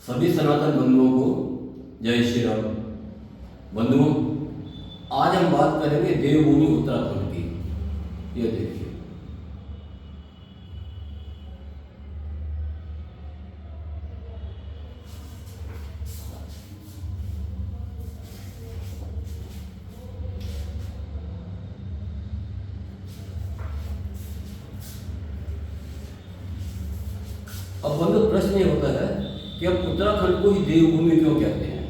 सभी सनातन बंधुओं को जय श्री राम। बंधुओं, आज हम बात करेंगे देवभूमि उत्तराखंड की। ये देखिए, अब बंधु प्रश्न ये होता है कि अब उत्तराखंड को ही देवभूमि क्यों कहते हैं।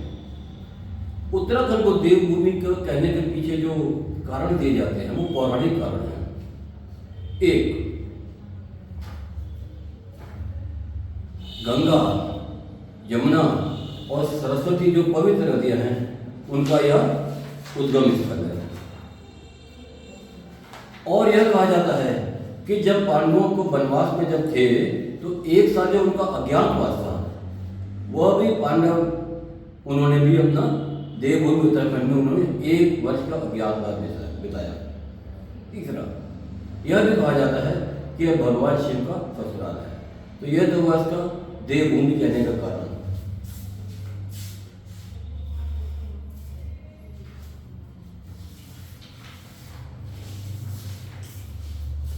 उत्तराखंड को देवभूमि को कहने के पीछे जो कारण दिए जाते हैं वो पौराणिक कारण हैं। एक, गंगा, यमुना और सरस्वती जो पवित्र नदियां हैं उनका यह उद्गम स्थल है। और यह कहा जाता है कि जब पांडवों को वनवास में जब थे तो एक साल जो उनका अज्ञातवास था वह भी पांडव उन्होंने भी अपना देवभूमि उत्तराखंड में उन्होंने 1 वर्ष का अज्ञातवास बिताया। तीसरा, यह भी कहा जाता है कि यह भगवान शिव का ससुराल है, तो यह तो हुआ इसका देवभूमि कहने का कारण।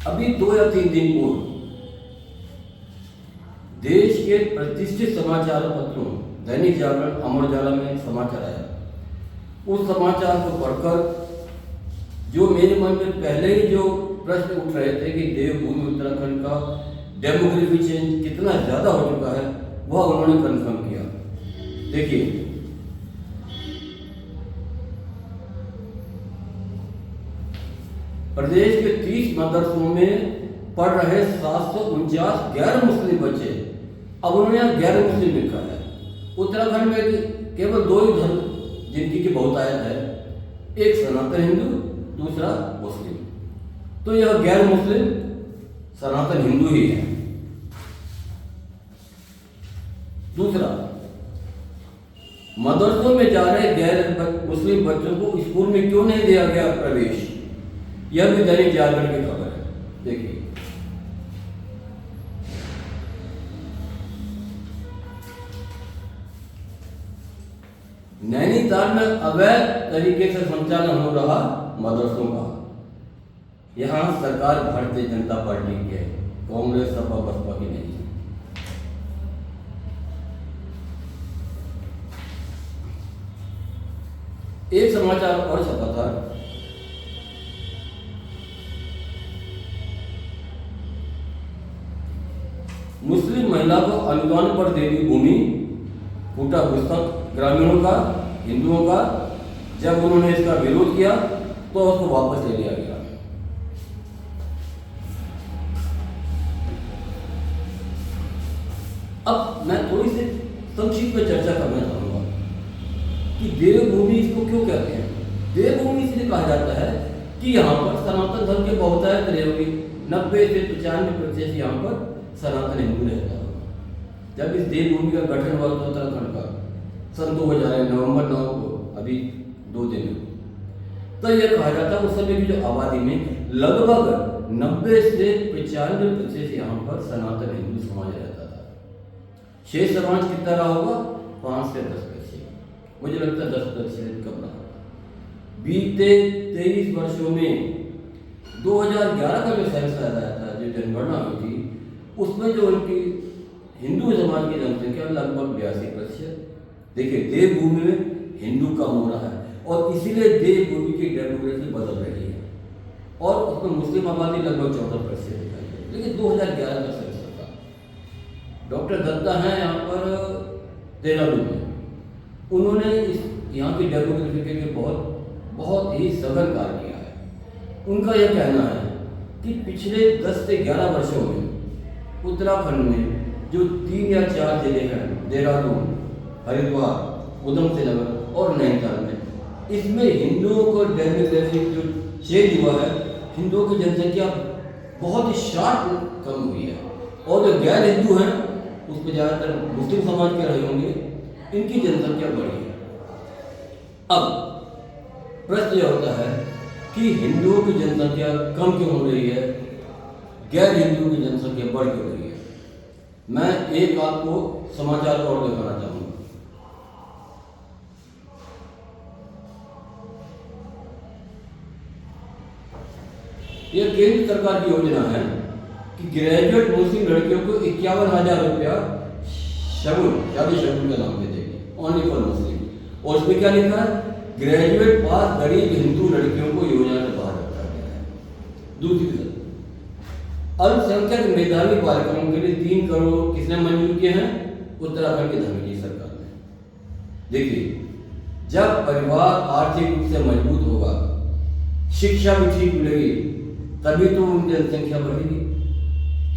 अभी 2 या 3 दिन पूर्व देश के प्रतिष्ठित समाचार पत्रों दैनिक जागरण, अमर उजाला में एक समाचार आया। उस समाचार को पढ़कर जो मेरे मन में पहले ही जो प्रश्न उठ रहे थे कि देवभूमि उत्तराखंड का डेमोग्राफी चेंज कितना ज्यादा हो चुका है वह उन्होंने कंफर्म किया। देखिए, प्रदेश के 30 मदरसों में पढ़ रहे 749 गैर मुस्लिम बच्चे, अब उन्होंने यहाँ गैर मुस्लिम लिखा है। उत्तराखंड में केवल 2 ही धर्म जिनकी की बहुतायत है, एक सनातन हिंदू, दूसरा मुस्लिम। तो यह गैर मुस्लिम सनातन हिंदू ही है। दूसरा, मदरसों में जा रहे गैर मुस्लिम बच्चों को स्कूल में क्यों नहीं दिया गया प्रवेश, यह भी दैनिक जागरण की खबर है। देखिए, नैनीताल में अवैध तरीके से संचालन हो रहा मदरसों का। यहां सरकार भारतीय जनता पार्टी की है, कांग्रेस, सपा, बसपा की नहीं है। एक समाचार और छपा था, मुस्लिम महिला को अनुदान पर दे दी भूमि, फूटा पुस्तक ग्रामीणों का, हिंदुओं का। जब उन्होंने इसका विरोध किया तो उसको वापस ले लिया गया। अब मैं थोड़ी सी संक्षिप्त में चर्चा करना चाहूंगा कि देवभूमि इसको क्यों कहते हैं। देवभूमि इसलिए कहा जाता है कि यहाँ पर सनातन धर्म के बहुतायत रहेगी। 90 से 95% यहाँ पर सनातन हिंदू रहता है। जब इस देवभूमि का गठन हुआ तो उत्तराखंड का सन 2000 नवंबर 9 को, अभी 2 दिन, तो यह कहा जाता है उस समय की जो आबादी में लगभग 90 से 95% यहाँ पर सनातन हिंदू समाज रहता था। शेष समाज कितना रहा होगा, 5 से 10%। मुझे लगता है 10% कम रहा होगा। बीते 23 वर्षों में 2011 का जो सेंसस आया था, जो जनगणना हुई थी, उसमें जो उनकी हिंदू समाज की जनसंख्या लगभग 82%। देखिए, देवभूमि में हिंदू कम हो रहा है और इसीलिए देवभूमि की डेमोग्राफी बदल रही है और उसमें मुस्लिम आबादी लगभग 14% दिखाई दे। लेकिन 2011 का सेंसस था। डॉक्टर दत्ता हैं यहाँ पर देहरादून में, उन्होंने इस यहाँ की डेमोग्राफी के लिए बहुत ही सघन कार्य किया है। उनका यह कहना है कि पिछले 10 से 11 वर्षों में उत्तराखंड में जो 3 या 4 जिले हैं, देहरादून, हरिद्वार, उधमसिंह नगर और नैनीताल में, इसमें हिंदुओं को डेमोग्राफिक जो चेंज हुआ है, हिंदुओं की जनसंख्या बहुत ही शार्प कम हुई है और जो गैर हिंदू हैं उसमें ज़्यादातर मुस्लिम समाज के रहे होंगे, इनकी जनसंख्या बढ़ी है। अब प्रश्न यह होता है कि हिंदुओं की जनसंख्या कम क्यों हो रही है, गैर हिंदुओं की जनसंख्या बढ़ क्यों रही है। मैं एक आपको समाचार और दिखाना चाहूँगा। यह केंद्र सरकार की योजना है कि ग्रेजुएट मुस्लिम लड़कियों को 51,000 रुपया शादी शगुन का नाम दे देगी, ओनली फॉर मुस्लिम। और उसमें क्या लिखा है? ग्रेजुएट पास गरीब हिंदू लड़कियों को योजना से बाहर रखा गया है। दूसरी तरफ अल्पसंख्यक मेधावी बालिकाओं के लिए 3 करोड़ किसने मंजूर किए हैं? उत्तराखंड की धर्मेंद्र जी सरकार ने। देखिए, जब परिवार आर्थिक रूप से मजबूत होगा, शिक्षा भी ठीक मिलेगी, तभी तो उनकी जनसंख्या बढ़ेगी।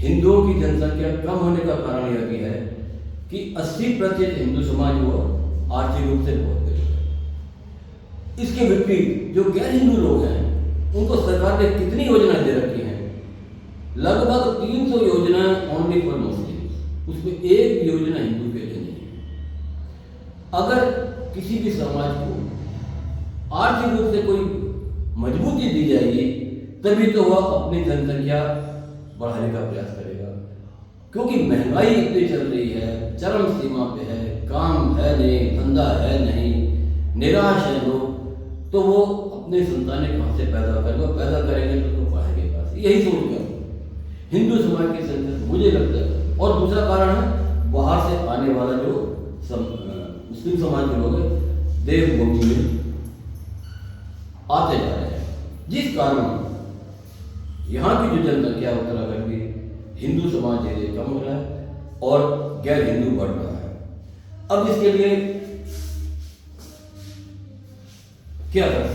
हिंदुओं की जनसंख्या कम होने का कारण यह भी है कि 80% हिंदू समाज वो आर्थिक रूप से बहुत गरीब है। इसके विपरीत जो गैर हिंदू लोग हैं, उनको सरकार ने कितनी योजनाएं दे रखी हैं? लगभग 300 योजना ओनली फॉर मुस्लिम। उसमें एक योजना हिंदू के लिए नहीं है। अगर किसी भी समाज को आर्थिक रूप से कोई मजबूती दी जाएगी, तभी तो वह अपनी जनसंख्या बढ़ाने का प्रयास करेगा। क्योंकि महंगाई इतनी चल रही है, चरम सीमा पे है, काम है नहीं, धंधा है नहीं, निराश है लोग, तो वो अपने संतानें कहाँ से पैदा करेंगे? पैदा करेंगे तो पढ़ाएंगे कहाँ से? यही सोच कर हिंदू समाज की संख्या मुझे लगता है। और दूसरा कारण है बाहर से आने वाला जो मुस्लिम समाज के लोग हैं, देवभूमि में आते जा रहे हैं, जिस कारण यहाँ की जो जनसंख्या उत्तराखंड की हिंदू समाज धीरे कम हो रहा है और गैर हिंदू बढ़ रहा है। अब इसके लिए क्या कर